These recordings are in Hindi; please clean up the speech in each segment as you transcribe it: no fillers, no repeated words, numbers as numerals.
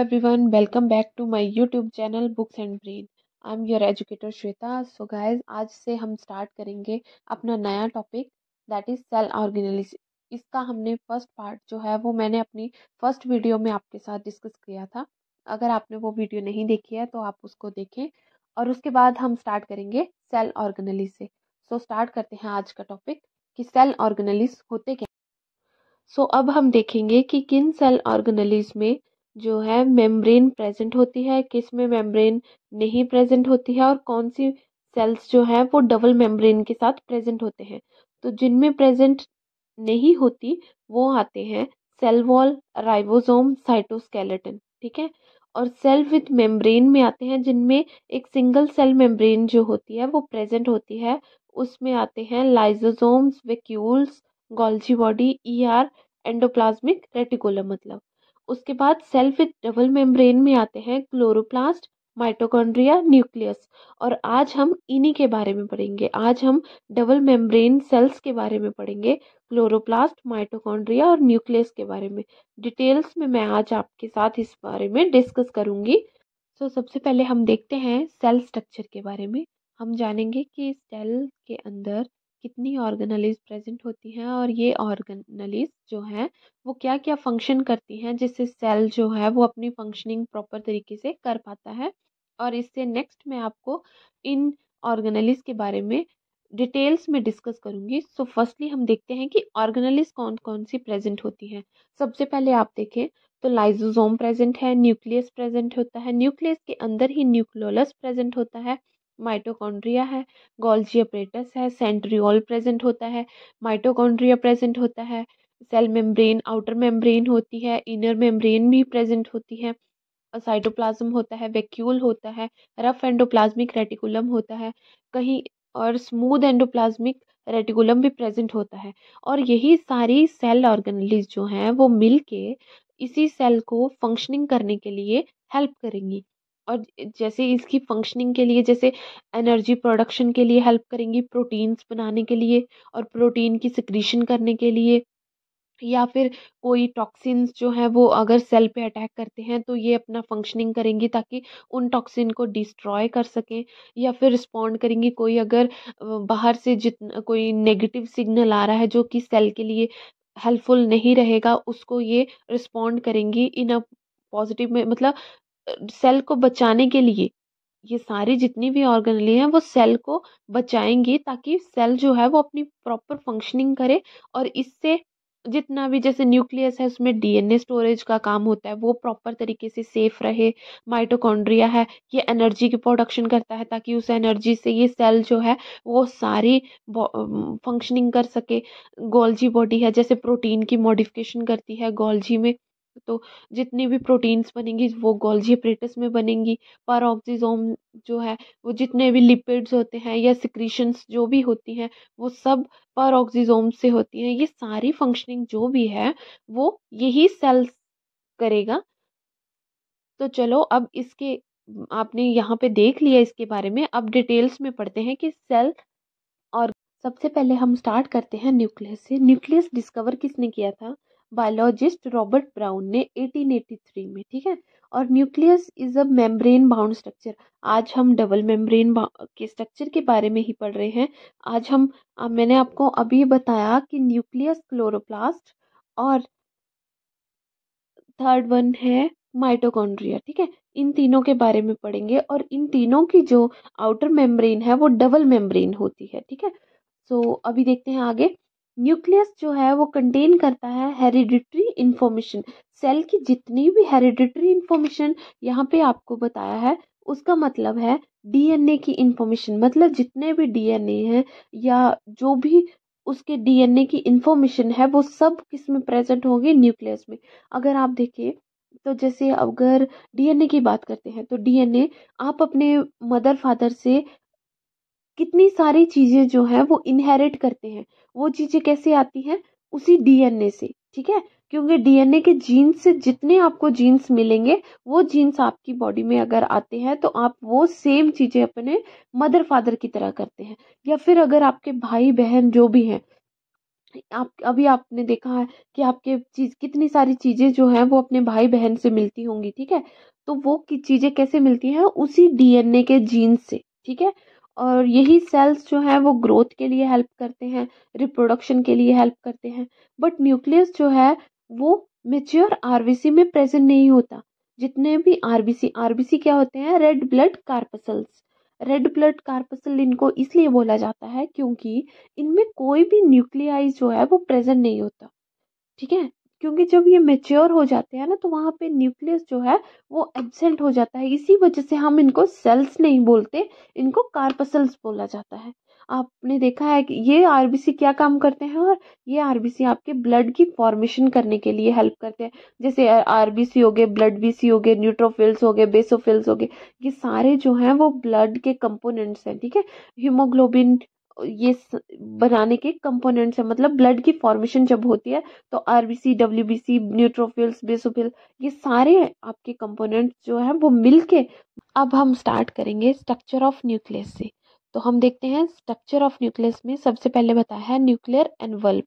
everyone, welcome back to my YouTube channel Books and Brain. I'm your educator Shweta. So guys, आज से हम स्टार्ट करेंगे अपना नया topic that is cell organelles. इसका हमने फर्स्ट पार्ट जो है वो मैंने अपनी फर्स्ट वीडियो में आपके साथ डिस्कस किया था. अगर आपने वो वीडियो नहीं देखी है तो आप उसको देखें और उसके बाद हम स्टार्ट करेंगे सेल ऑर्गेनेलिस से. सो स्टार्ट करते हैं आज का टॉपिक कि सेल ऑर्गेनेलिस होते क्या. सो अब हम देखेंगे कि किन सेल ऑर्गेनेलिस में जो है मेम्ब्रेन प्रेजेंट होती है, किस में मेम्ब्रेन नहीं प्रेजेंट होती है और कौन सी सेल्स जो है वो डबल मेम्ब्रेन के साथ प्रेजेंट होते हैं. तो जिनमें प्रेजेंट नहीं होती वो आते हैं सेल वॉल, राइबोसोम, साइटोस्केलेटन. ठीक है. और सेल विथ मेम्ब्रेन में आते हैं जिनमें एक सिंगल सेल मेम्ब्रेन जो होती है वो प्रेजेंट होती है. उसमें आते हैं lysosomes, vacuoles, Golgi body, ER, endoplasmic reticulum मतलब. उसके बाद सेल विथ डबल मेम्ब्रेन में आते हैं क्लोरोप्लास्ट, माइटोकॉन्ड्रिया, न्यूक्लियस. और आज हम इन्हीं के बारे में पढ़ेंगे. आज हम डबल मेम्ब्रेन सेल्स के बारे में पढ़ेंगे, क्लोरोप्लास्ट, माइटोकॉन्ड्रिया और न्यूक्लियस के बारे में. डिटेल्स में मैं आज आपके साथ इस बारे में डिस्कस करूंगी. सबसे पहले हम देखते हैं सेल स्ट्रक्चर के बारे में. हम जानेंगे कि सेल के अंदर कितनी ऑर्गेनेलिस प्रेजेंट होती हैं और ये ऑर्गेनेलिस जो हैं वो क्या क्या फंक्शन करती हैं जिससे सेल जो है वो अपनी फंक्शनिंग प्रॉपर तरीके से कर पाता है. और इससे नेक्स्ट मैं आपको इन ऑर्गेनेलिस के बारे में डिटेल्स में डिस्कस करूंगी. सो फर्स्टली हम देखते हैं कि ऑर्गेनेलिस कौन कौन सी प्रेजेंट होती हैं. सबसे पहले आप देखें तो लाइसोसोम प्रेजेंट है, न्यूक्लियस प्रेजेंट होता है, न्यूक्लियस के अंदर ही न्यूक्लियोलस प्रेजेंट होता है, माइटोकॉन्ड्रिया है, गोल्जी अपरेटस है, सेंट्रियोल प्रेजेंट होता है, माइटोकॉन्ड्रिया प्रेजेंट होता है, सेल मेम्ब्रेन, आउटर मेम्ब्रेन होती है, इनर मेम्ब्रेन भी प्रेजेंट होती है, साइटोप्लाज्म होता है, वैक्यूल होता है, रफ एंडोप्लाज्मिक रेटिकुलम होता है कहीं और स्मूथ एंडोप्लाज्मिक रेटिकुलम भी प्रेजेंट होता है. और यही सारी सेल ऑर्गेनेलिस जो हैं वो मिल के इसी सेल को फंक्शनिंग करने के लिए हेल्प करेंगी. और जैसे इसकी फंक्शनिंग के लिए जैसे एनर्जी प्रोडक्शन के लिए हेल्प करेंगी, प्रोटीन्स बनाने के लिए और प्रोटीन की सिक्रीशन करने के लिए, या फिर कोई टॉक्सिन्स जो हैं वो अगर सेल पे अटैक करते हैं तो ये अपना फंक्शनिंग करेंगी ताकि उन टॉक्सिन को डिस्ट्रॉय कर सकें. या फिर रिस्पॉन्ड करेंगी कोई अगर बाहर से जितना कोई नेगेटिव सिग्नल आ रहा है जो कि सेल के लिए हेल्पफुल नहीं रहेगा उसको ये रिस्पॉन्ड करेंगी इन अ पॉजिटिव में. मतलब सेल को बचाने के लिए ये सारी जितनी भी ऑर्गेनेली हैं वो सेल को बचाएंगी ताकि सेल जो है वो अपनी प्रॉपर फंक्शनिंग करे. और इससे जितना भी जैसे न्यूक्लियस है उसमें डीएनए स्टोरेज का काम होता है वो प्रॉपर तरीके से सेफ रहे. माइटोकॉन्ड्रिया है ये एनर्जी की प्रोडक्शन करता है ताकि उस एनर्जी से ये सेल जो है वो सारी फंक्शनिंग कर सके. गोल्जी बॉडी है जैसे प्रोटीन की मॉडिफिकेशन करती है गोल्जी में, तो जितनी भी प्रोटीन्स बनेंगी वो गोल्जी अपरेटस में बनेंगी. परऑक्सीसोम जो है वो जितने भी लिपिड्स होते हैं या सिक्रीशंस जो भी होती हैं वो सब परऑक्सीसोम से होती हैं. ये सारी फंक्शनिंग जो भी है वो यही सेल करेगा. तो चलो अब इसके आपने यहाँ पे देख लिया इसके बारे में. अब डिटेल्स में पढ़ते हैं कि सेल. और सबसे पहले हम स्टार्ट करते हैं न्यूक्लियस से. न्यूक्लियस डिस्कवर किसने किया था? बायोलॉजिस्ट रॉबर्ट ब्राउन ने 1883 में. ठीक है. और nucleus is a membrane bound structure. आज हम डबल मेम्ब्रेन के स्ट्रक्चर के बारे में ही पढ़ रहे हैं. आज हम मैंने आपको अभी बताया कि न्यूक्लियस, क्लोरोप्लास्ट और थर्ड वन है माइटोकॉन्ड्रिया. ठीक है. इन तीनों के बारे में पढ़ेंगे और इन तीनों की जो आउटर मेम्ब्रेन है वो डबल मेम्ब्रेन होती है. ठीक है. अभी देखते हैं आगे. न्यूक्लियस जो है वो कंटेन करता है हेरिडिटरी इंफॉर्मेशन. सेल की जितनी भी हेरिडिटरी इंफॉर्मेशन यहाँ पे आपको बताया है उसका मतलब है डीएनए की इंफॉर्मेशन. मतलब जितने भी डीएनए हैं या जो भी उसके डीएनए की इंफॉर्मेशन है वो सब किस में प्रेजेंट होगी? न्यूक्लियस में. अगर आप देखिए तो जैसे अगर डीएनए की बात करते हैं तो डीएनए आप अपने मदर फादर से कितनी सारी चीजें जो है वो इनहेरिट करते हैं. वो चीजें कैसे आती हैं? उसी डीएनए से. ठीक है. क्योंकि डीएनए के जीन्स से जितने आपको जीन्स मिलेंगे वो जीन्स आपकी बॉडी में अगर आते हैं तो आप वो सेम चीजें अपने मदर फादर की तरह करते हैं. या फिर अगर आपके भाई बहन जो भी हैं आप अभी आपने देखा है कि आपके चीज कितनी सारी चीजें जो है वो अपने भाई बहन से मिलती होंगी, ठीक है। तो वो की चीजें कैसे मिलती हैं, उसी डीएनए के जीन से, ठीक है। और यही सेल्स जो है वो ग्रोथ के लिए हेल्प करते हैं, रिप्रोडक्शन के लिए हेल्प करते हैं। बट न्यूक्लियस जो है वो मेच्योर आरबीसी में प्रेजेंट नहीं होता। जितने भी आरबीसी आरबीसी क्या होते हैं, red blood corpuscles. Red blood corpuscle इनको इसलिए बोला जाता है क्योंकि इनमें कोई भी न्यूक्लियाई जो है वो प्रेजेंट नहीं होता, ठीक है। क्योंकि जब ये मेच्योर हो जाते हैं ना तो वहां पे न्यूक्लियस जो है वो एब्सेंट हो जाता है, इसी वजह से हम इनको सेल्स नहीं बोलते, इनको कार्पसल्स बोला जाता है। आपने देखा है कि ये आरबीसी क्या काम करते हैं, और ये आरबीसी आपके ब्लड की फॉर्मेशन करने के लिए हेल्प करते हैं। जैसे आरबीसी हो गए, ब्लड बीसी हो गए, न्यूट्रोफिल्स हो गए, बेसोफिल्स हो गए, ये सारे जो हैं वो ब्लड के कंपोनेंट्स हैं, ठीक है। हीमोग्लोबिन ये बनाने के कंपोनेंट्स है, मतलब ब्लड की फॉर्मेशन जब होती है तो आरबीसी, डब्ल्यूबीसी, न्यूट्रोफिल्स, बेसोफिल, ये सारे आपके कंपोनेंट्स जो हैं वो मिलके। अब हम स्टार्ट करेंगे स्ट्रक्चर ऑफ न्यूक्लियस से। तो हम देखते हैं स्ट्रक्चर ऑफ न्यूक्लियस में सबसे पहले बताया है न्यूक्लियर एनवल्प।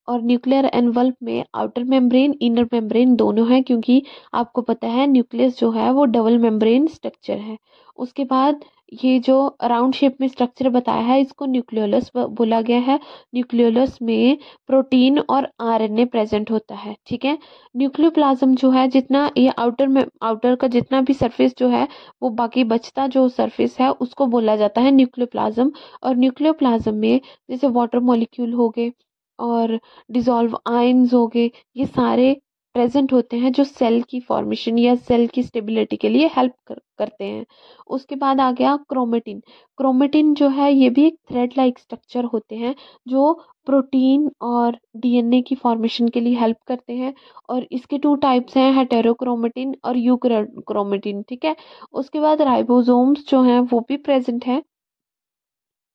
और न्यूक्लियर एनवल्प में आउटर मेम्ब्रेन इनर मेम्ब्रेन दोनों हैं, क्योंकि आपको पता है न्यूक्लियस जो है वो डबल मेम्ब्रेन स्ट्रक्चर है। उसके बाद ये जो राउंड शेप में स्ट्रक्चर बताया है इसको न्यूक्लियोलस बोला गया है। न्यूक्लियोलस में प्रोटीन और आरएनए प्रेजेंट होता है, ठीक है। न्यूक्लियोप्लाज्म जो है, जितना ये आउटर में आउटर का जितना भी सरफेस जो है वो बाकी बचता जो सरफेस है उसको बोला जाता है न्यूक्लियोप्लाज्म। और न्यूक्लियोप्लाज्म में जैसे वाटर मॉलिक्यूल हो गए और डिजॉल्व आयंस हो गए, ये सारे प्रेजेंट होते हैं जो सेल की फॉर्मेशन या सेल की स्टेबिलिटी के लिए हेल्प करते हैं। उसके बाद आ गया क्रोमेटिन। क्रोमेटिन जो है ये भी एक थ्रेड लाइक स्ट्रक्चर होते हैं जो प्रोटीन और डीएनए की फॉर्मेशन के लिए हेल्प करते हैं। और इसके टू टाइप्स हैं, हेटेरोक्रोमेटिन और यूक्रोमेटिन, ठीक है। उसके बाद राइबोसोम्स जो हैं वो भी प्रेजेंट हैं।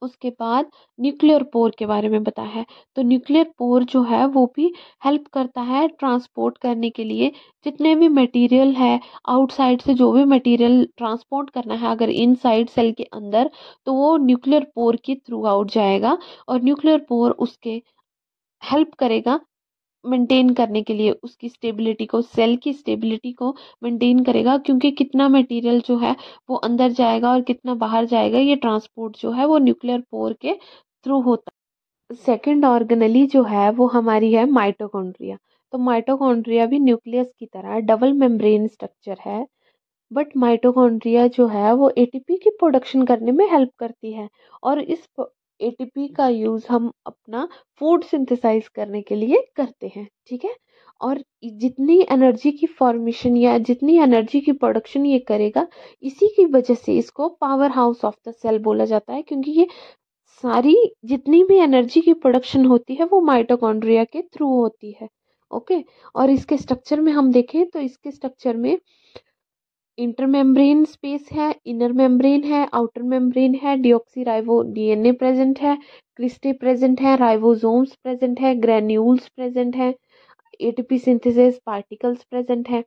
उसके बाद न्यूक्लियर पोर के बारे में बताया है। तो न्यूक्लियर पोर जो है वो भी हेल्प करता है ट्रांसपोर्ट करने के लिए। जितने भी मटेरियल है आउटसाइड से, जो भी मटेरियल ट्रांसपोर्ट करना है अगर इनसाइड सेल के अंदर, तो वो न्यूक्लियर पोर के थ्रू आउट जाएगा। और न्यूक्लियर पोर उसके हेल्प करेगा मेंटेन करने के लिए, उसकी स्टेबिलिटी को, सेल की स्टेबिलिटी को मेंटेन करेगा। क्योंकि कितना मटेरियल जो है वो अंदर जाएगा और कितना बाहर जाएगा, ये ट्रांसपोर्ट जो है वो न्यूक्लियर पोर के थ्रू होता है। सेकेंड ऑर्गेनेली जो है वो हमारी है माइटोकॉन्ड्रिया। तो माइटोकॉन्ड्रिया भी न्यूक्लियस की तरह डबल मेम्ब्रेन स्ट्रक्चर है। बट माइटोकॉन्ड्रिया जो है वो एटीपी की प्रोडक्शन करने में हेल्प करती है। और इस एटीपी का यूज हम अपना फूड सिंथेसाइज करने के लिए करते हैं, ठीक है। और जितनी एनर्जी की फॉर्मेशन या जितनी एनर्जी की प्रोडक्शन ये करेगा, इसी की वजह से इसको powerhouse of the cell बोला जाता है। क्योंकि ये सारी जितनी भी एनर्जी की प्रोडक्शन होती है वो माइटोकॉन्ड्रिया के थ्रू होती है, ओके। और इसके स्ट्रक्चर में हम देखें तो इसके स्ट्रक्चर में इंटर मेम्ब्रेन स्पेस है, इनर मेम्ब्रेन है, आउटर मेम्ब्रेन है, डिऑक्सी राइबो डीएनए प्रेजेंट है, क्रिस्टे प्रेजेंट है, राइबोसोम्स प्रेजेंट है, ग्रेन्यूल्स प्रेजेंट है, एटीपी सिंथेसिस पार्टिकल्स प्रेजेंट है,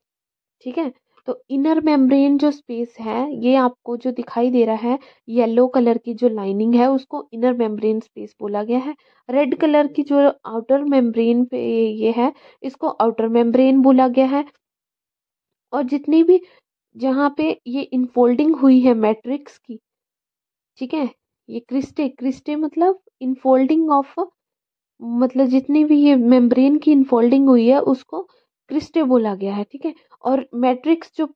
ठीक है। तो इनर मेम्ब्रेन जो स्पेस है, ये आपको जो दिखाई दे रहा है येलो कलर की जो लाइनिंग है उसको इनर मेम्ब्रेन स्पेस बोला गया है। रेड कलर की जो आउटर मेम्ब्रेन पे ये है इसको आउटर मेम्ब्रेन बोला गया है। और जितनी भी जहाँ पे ये इनफोल्डिंग हुई है मैट्रिक्स की, ठीक है, ये क्रिस्टे क्रिस्टे मतलब इनफोल्डिंग ऑफ, मतलब जितनी भी ये मेम्ब्रेन की इनफोल्डिंग हुई है उसको क्रिस्टे बोला गया है, ठीक है। और मैट्रिक्स जो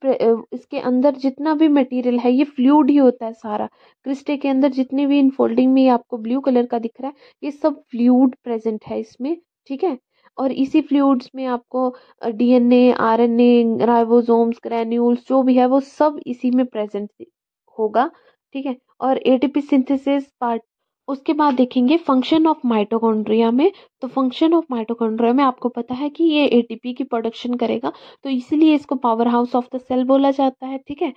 इसके अंदर जितना भी मटेरियल है ये फ्लूइड ही होता है सारा। क्रिस्टे के अंदर जितनी भी इनफोल्डिंग में ये आपको ब्लू कलर का दिख रहा है ये सब फ्लूइड प्रेजेंट है इसमें, ठीक है। और इसी फ्लूइड्स में आपको डीएनए, आरएनए, राइबोसोम्स, ग्रैन्यूल्स जो भी है वो सब इसी में प्रेजेंट होगा, ठीक है। और एटीपी सिंथेसिस पार्ट। उसके बाद देखेंगे फंक्शन ऑफ माइटोकॉन्ड्रिया में। तो फंक्शन ऑफ माइटोकॉन्ड्रिया में आपको पता है कि ये एटीपी की प्रोडक्शन करेगा, तो इसीलिए इसको powerhouse of the cell बोला जाता है, ठीक है।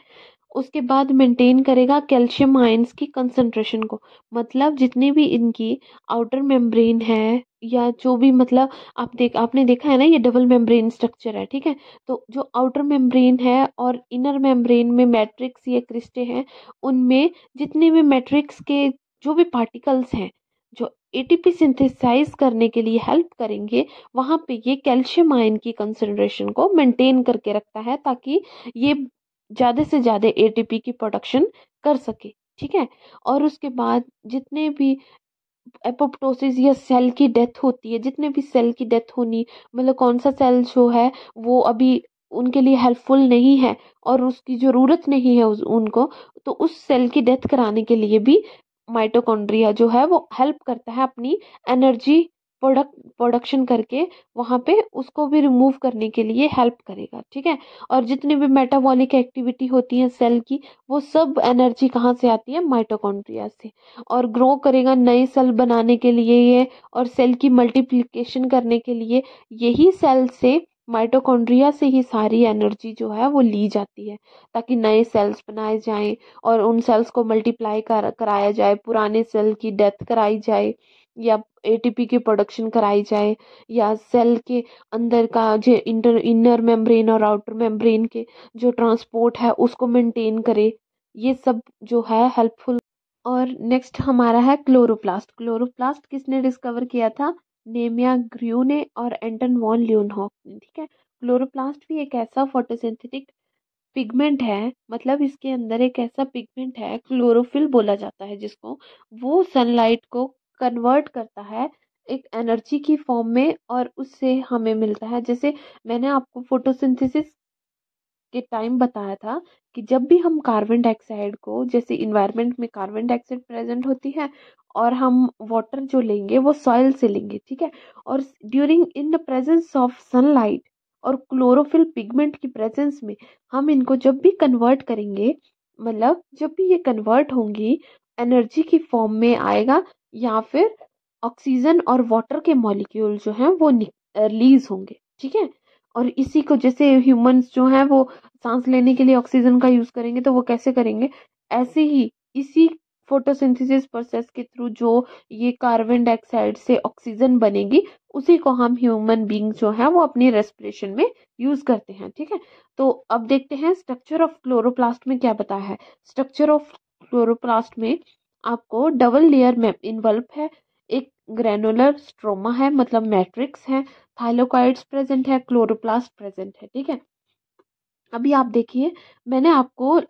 उसके बाद मेंटेन करेगा कैल्शियम आयंस की कंसंट्रेशन को। मतलब जितनी भी इनकी आउटर मेम्ब्रेन है या जो भी, मतलब आपने देखा है ना ये डबल मेम्ब्रेन स्ट्रक्चर है, ठीक है। तो जो आउटर मेम्ब्रेन है और इनर मेम्ब्रेन में मैट्रिक्स या क्रिस्टे हैं, उनमें जितने भी मैट्रिक्स के जो भी पार्टिकल्स हैं, जो एटीपी सिंथेसाइज करने के लिए हेल्प करेंगे, वहाँ पे ये कैल्शियम आयन की कंसंट्रेशन को मेंटेन करके रखता है, ताकि ये ज़्यादा से ज़्यादा एटीपी की प्रोडक्शन कर सके। ठीक है। और उसके बाद जितने भी एपोप्टोसिस या सेल की डेथ होती है, जितने भी सेल की डेथ होनी, मतलब कौन सा सेल जो है वो अभी उनके लिए हेल्पफुल नहीं है और उसकी ज़रूरत नहीं है उनको, तो उस सेल की डेथ कराने के लिए भी माइटोकॉन्ड्रिया जो है वो हेल्प करता है अपनी एनर्जी प्रोडक्शन करके, वहाँ पे उसको भी रिमूव करने के लिए हेल्प करेगा। ठीक है। और जितनी भी मेटाबॉलिक एक्टिविटी होती है सेल की, वो सब एनर्जी कहाँ से आती है? माइटोकॉन्ड्रिया से। और ग्रो करेगा नए सेल बनाने के लिए ये, और सेल की मल्टीप्लिकेशन करने के लिए यही सेल से, माइटोकॉन्ड्रिया से ही सारी एनर्जी जो है वो ली जाती है, ताकि नए सेल्स बनाए जाएं और उन सेल्स को मल्टीप्लाई कराया जाए, पुराने सेल की डेथ कराई जाए, या एटीपी की प्रोडक्शन कराई जाए, या सेल के अंदर का जो इनर मेम्ब्रेन और आउटर मेम्ब्रेन के जो ट्रांसपोर्ट है उसको मेंटेन करे। ये सब जो है हेल्पफुल। और नेक्स्ट हमारा है क्लोरोप्लास्ट। क्लोरोप्लास्ट किसने डिस्कवर किया था? नेमिया ग्र्यू ने और एंटन वॉन ल्यूनहॉक ने। ठीक है। क्लोरोप्लास्ट भी एक ऐसा फोटोसिंथेटिक पिगमेंट है, मतलब इसके अंदर एक ऐसा पिगमेंट है, क्लोरोफिल बोला जाता है जिसको, वो सनलाइट को कन्वर्ट करता है एक एनर्जी की फॉर्म में, और उससे हमें मिलता है। जैसे मैंने आपको फोटोसिंथेसिस के टाइम बताया था कि जब भी हम कार्बन डाइऑक्साइड को, जैसे इन्वायरमेंट में कार्बन डाइऑक्साइड प्रेजेंट होती है और हम वाटर जो लेंगे वो सॉइल से लेंगे। ठीक है। और during in the presence of sunlight और क्लोरोफिल पिगमेंट की प्रेजेंस में हम इनको जब भी कन्वर्ट करेंगे, मतलब जब भी ये कन्वर्ट होंगी, एनर्जी की फॉर्म में आएगा, या फिर ऑक्सीजन और वाटर के मॉलिक्यूल जो हैं वो रिलीज होंगे। ठीक है। और इसी को, जैसे ह्यूमंस जो हैं वो सांस लेने के लिए ऑक्सीजन का यूज करेंगे, तो वो कैसे करेंगे? ऐसे ही इसी फोटोसिंथेसिस प्रोसेस के थ्रू जो ये कार्बन डाइऑक्साइड से ऑक्सीजन बनेगी, उसी को हम ह्यूमन बींग जो है वो अपनी रेस्पिरेशन में यूज करते हैं। ठीक है। तो अब देखते हैं स्ट्रक्चर ऑफ क्लोरोप्लास्ट में क्या बताया है। स्ट्रक्चर ऑफ क्लोरोप्लास्ट में आपको डबल लेयर में इन्वॉल्व है, एक ग्रेनुलर स्ट्रोमा है, मतलब मैट्रिक्स है, थाइलोकॉइड्स प्रेजेंट है, क्लोरोप्लास्ट प्रेजेंट है। ठीक है। अभी आप देखिए, मैंने आपको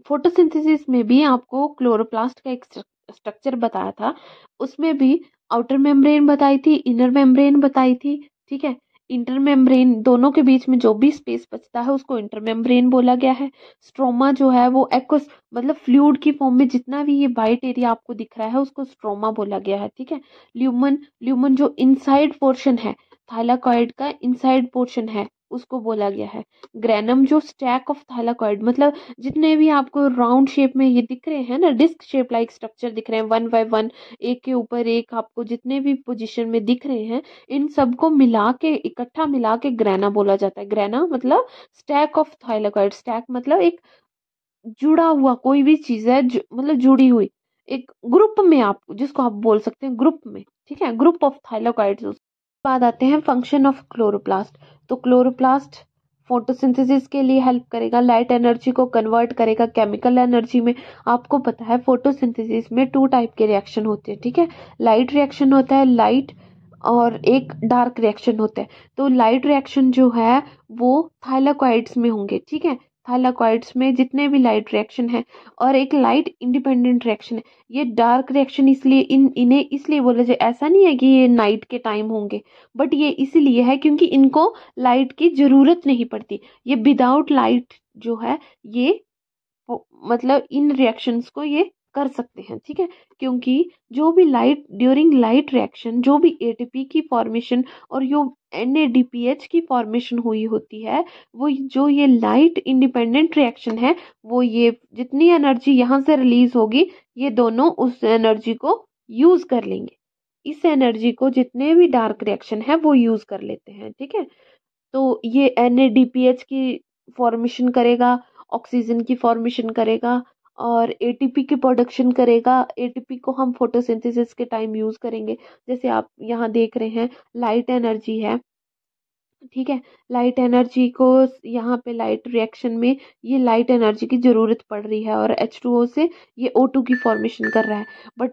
फोटोसिंथेसिस में भी आपको क्लोरोप्लास्ट का एक स्ट्रक्चर बताया था, उसमें भी आउटर मेम्ब्रेन बताई थी, इनर मेम्ब्रेन बताई थी। ठीक है। इंटर मेम्ब्रेन, दोनों के बीच में जो भी स्पेस बचता है उसको इंटर मेम्ब्रेन बोला गया है। स्ट्रोमा जो है वो एक्वस, मतलब फ्लूइड की फॉर्म में जितना भी ये वाइट एरिया आपको दिख रहा है उसको स्ट्रोमा बोला गया है। ठीक है। ल्यूमन, ल्यूमन जो इनसाइड पोर्शन है, थाइलाकॉइड का इनसाइड पोर्शन है, उसको बोला गया है। ग्रेनम जो स्टैक ऑफ थाइलाकॉइड, मतलब जितने भी आपको राउंड शेप में ये दिख रहे हैं ना, डिस्क शेप लाइक स्ट्रक्चर दिख रहे हैं, वन बाय वन, एक के ऊपर एक आपको जितने भी पोजीशन में दिख रहे हैं, इन सबको मिला के, इकट्ठा मिला के ग्रेना बोला जाता है। ग्रेना मतलब स्टैक ऑफ थाइलाकॉइड। स्टैक मतलब एक जुड़ा हुआ कोई भी चीज है, मतलब जुड़ी हुई एक ग्रुप में, आप जिसको आप बोल सकते हैं ग्रुप में। ठीक है। Group of thylakoids. बाद आते हैं फंक्शन ऑफ क्लोरोप्लास्ट। तो क्लोरोप्लास्ट फोटोसिंथेसिस के लिए हेल्प करेगा, लाइट एनर्जी को कन्वर्ट करेगा केमिकल एनर्जी में। आपको पता है फोटोसिंथेसिस में 2 टाइप के रिएक्शन होते हैं। ठीक है। लाइट रिएक्शन होता है, लाइट, और एक डार्क रिएक्शन होता है। तो लाइट रिएक्शन जो है वो थाइलाकॉइड्स में होंगे। ठीक है। थाइलाकॉइड्स में जितने भी लाइट रिएक्शन है, और एक लाइट इंडिपेंडेंट रिएक्शन है। ये डार्क रिएक्शन इसलिए इन्हें इसलिए बोला जाए, ऐसा नहीं है कि ये नाइट के टाइम होंगे, बट ये इसीलिए है क्योंकि इनको लाइट की जरूरत नहीं पड़ती। ये विदाउट लाइट जो है ये मतलब इन रिएक्शंस को ये कर सकते हैं। ठीक है। क्योंकि जो भी लाइट, ड्यूरिंग लाइट रिएक्शन जो भी एटीपी की फॉर्मेशन और जो एनएडीपीएच की फॉर्मेशन हुई होती है, वो जो ये लाइट इंडिपेंडेंट रिएक्शन है, वो ये जितनी एनर्जी यहाँ से रिलीज होगी, ये दोनों उस एनर्जी को यूज कर लेंगे। इस एनर्जी को जितने भी डार्क रिएक्शन है वो यूज कर लेते हैं। ठीक है। तो ये एनएडीपीएच की फॉर्मेशन करेगा, ऑक्सीजन की फॉर्मेशन करेगा, और एटीपी की प्रोडक्शन करेगा। एटीपी को हम फोटोसिंथेसिस के टाइम यूज करेंगे। जैसे आप यहाँ देख रहे हैं, लाइट एनर्जी है ठीक है। लाइट एनर्जी को यहाँ पे लाइट रिएक्शन में ये लाइट एनर्जी की जरूरत पड़ रही है और H2O से ये O2 की फॉर्मेशन कर रहा है। बट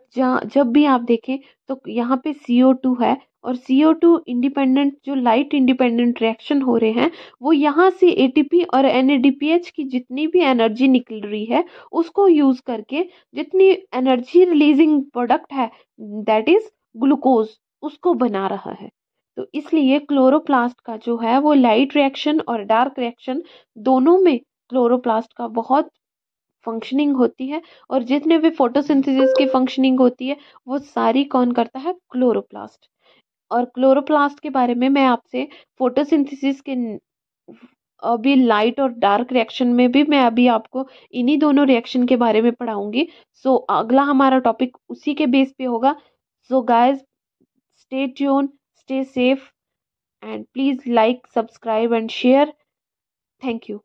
जब भी आप देखें तो यहाँ पे CO2 है और CO2 इंडिपेंडेंट जो लाइट इंडिपेंडेंट रिएक्शन हो रहे हैं वो यहाँ से ATP और NADPH की जितनी भी एनर्जी निकल रही है उसको यूज करके जितनी एनर्जी रिलीजिंग प्रोडक्ट है दैट इज ग्लूकोज उसको बना रहा है। तो इसलिए क्लोरोप्लास्ट का जो है वो लाइट रिएक्शन और डार्क रिएक्शन दोनों में क्लोरोप्लास्ट का बहुत फंक्शनिंग होती है। और जितने भी फोटोसिंथेसिस की फंक्शनिंग होती है वो सारी कौन करता है? क्लोरोप्लास्ट। और क्लोरोप्लास्ट के बारे में मैं आपसे फोटोसिंथेसिस के अभी लाइट और डार्क रिएक्शन में भी मैं अभी आपको इन्हीं दोनों रिएक्शन के बारे में पढ़ाऊंगी। सो अगला हमारा टॉपिक उसी के बेस पे होगा। So guys, stay tuned, stay safe, and please like, subscribe, and share. Thank you.